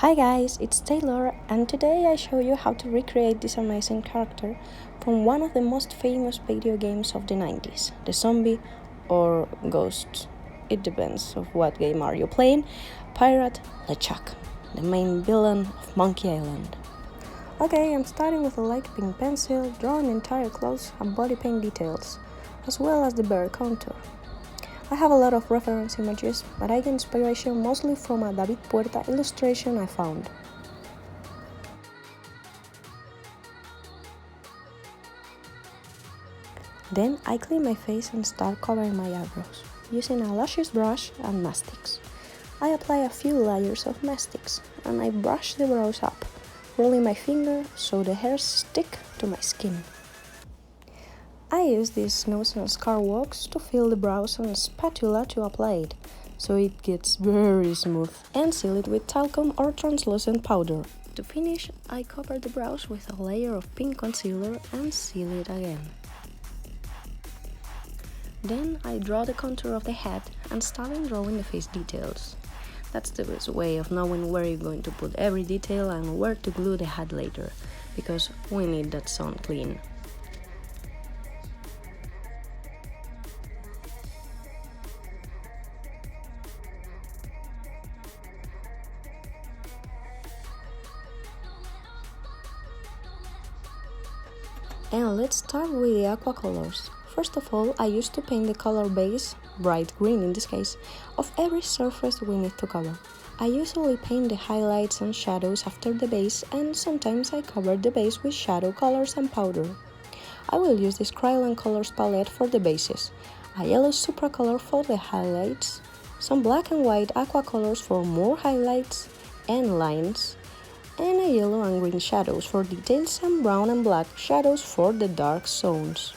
Hi guys, it's Taylor and today I show you how to recreate this amazing character from one of the most famous video games of the 90s, the zombie or ghost, it depends of what game are you playing, pirate Lechuck, the main villain of Monkey Island. Okay, I'm starting with a light pink pencil, drawing entire clothes and body paint details, as well as the bear contour. I have a lot of reference images, but I get inspiration mostly from a David Puerta illustration I found. Then I clean my face and start covering my eyebrows, using a luscious brush and mastics. I apply a few layers of mastics, and I brush the brows up, rolling my finger so the hairs stick to my skin. I use these nose and scar wax to fill the brows and a spatula to apply it, so it gets very smooth, and seal it with talcum or translucent powder. To finish, I cover the brows with a layer of pink concealer and seal it again. Then I draw the contour of the head and start drawing the face details. That's the best way of knowing where you're going to put every detail and where to glue the head later, because we need that sound clean. And let's start with the aqua colors. First of all, I used to paint the color base, bright green in this case, of every surface we need to cover. I usually paint the highlights and shadows after the base, and sometimes I cover the base with shadow colors and powder. I will use this Crayon Colors palette for the bases, a yellow supra color for the highlights, some black and white aqua colors for more highlights and lines, and a yellow and green shadows for details and brown and black shadows for the dark zones.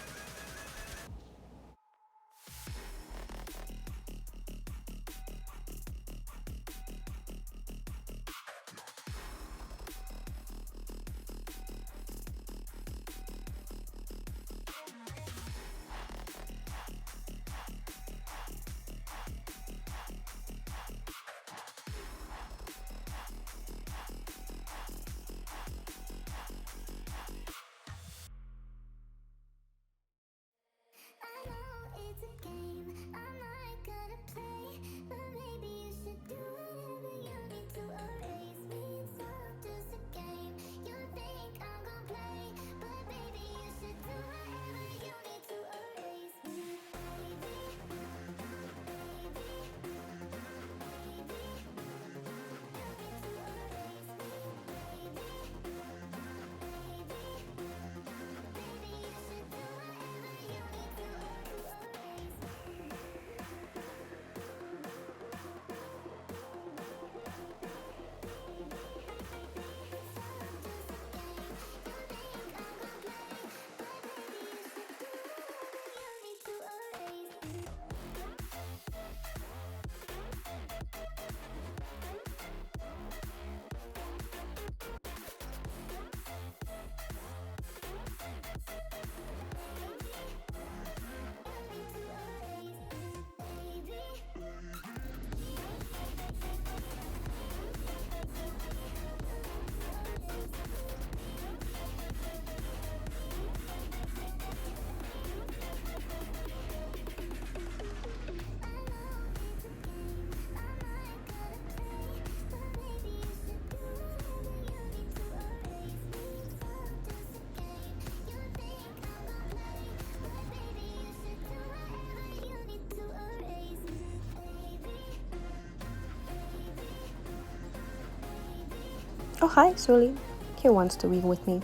Oh hi, Sully. He wants to be with me.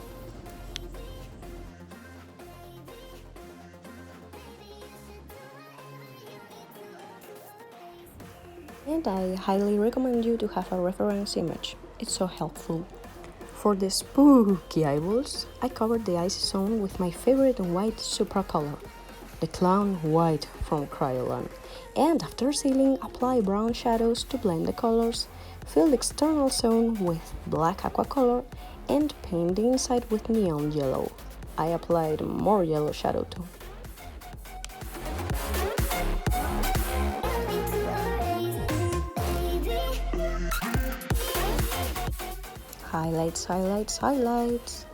And I highly recommend you to have a reference image. It's so helpful. For the spooky eyeballs, I covered the icy zone with my favorite white supra color, the clown white from Crayon. And after sealing, apply brown shadows to blend the colors, fill the external zone with black aqua color, and paint the inside with neon yellow. I applied more yellow shadow too. Highlights, highlights, highlights.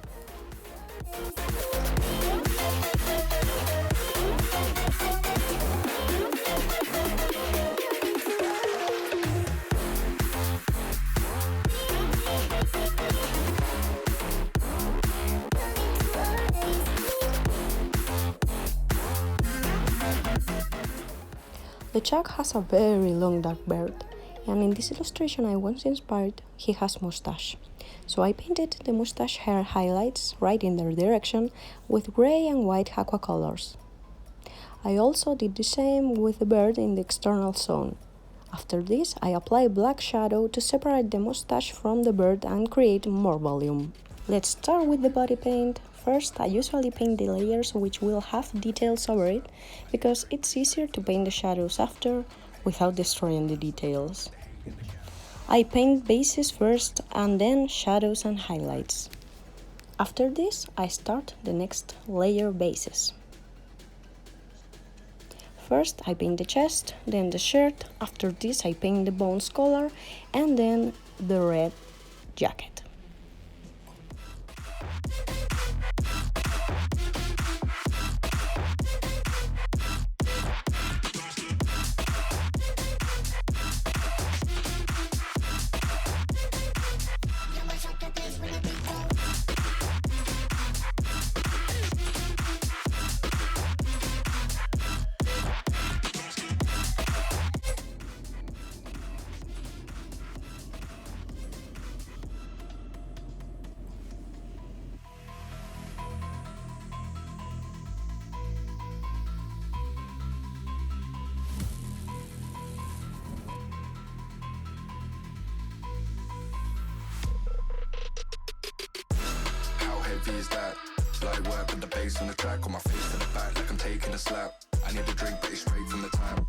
Lechuck has a very long dark beard, and in this illustration I was inspired. He has mustache. So I painted the mustache hair highlights right in their direction with gray and white aqua colors. I also did the same with the bird in the external zone. After this, I apply black shadow to separate the mustache from the bird and create more volume. Let's start with the body paint. First, I usually paint the layers which will have details over it, because it's easier to paint the shadows after without destroying the details. I paint bases first and then shadows and highlights. After this, I start the next layer bases. First, I paint the chest, then the shirt. After this, I paint the bones color and then the red jacket. Is that light work with the bass on the track, on my face to the back like I'm taking a slap. I need a drink but it's straight from the tap,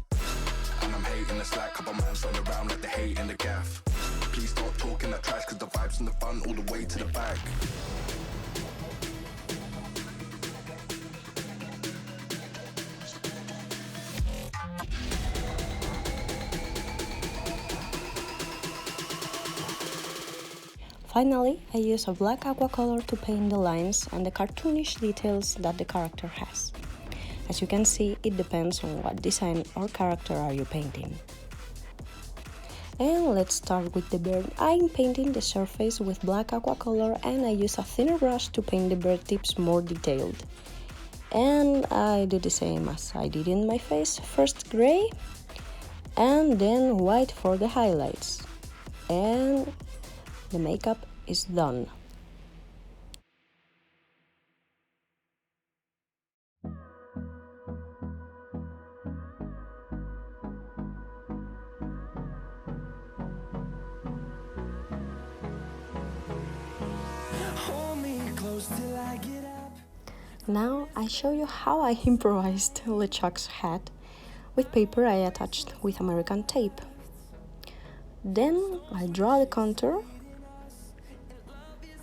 and I'm hating the slack. Couple man run around like they hate in the gaff. Please stop talking that trash, cause the vibes in the front all the way to the back. Finally, I use a black aqua color to paint the lines and the cartoonish details that the character has. As you can see, it depends on what design or character are you painting. And let's start with the bird. I'm painting the surface with black aqua color, and I use a thinner brush to paint the bird tips more detailed. And I do the same as I did in my face. First gray and then white for the highlights. And the makeup is done. Now I show you how I improvised Lechuck's hat. With paper I attached with American tape. Then I draw the contour,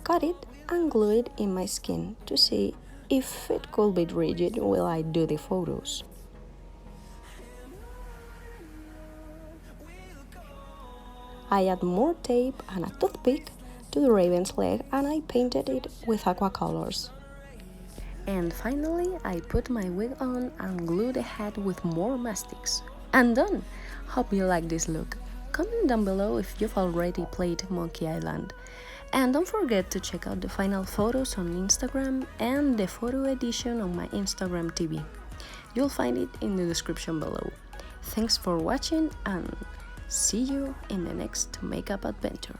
cut it and glue it in my skin to see if it could be rigid while I do the photos. I add more tape and a toothpick to the raven's leg, and I painted it with aqua colors. And finally, I put my wig on and glue the hat with more mastics. And done! Hope you like this look. Comment down below if you've already played Monkey Island. And don't forget to check out the final photos on Instagram and the photo edition on my Instagram TV. You'll find it in the description below. Thanks for watching and see you in the next makeup adventure.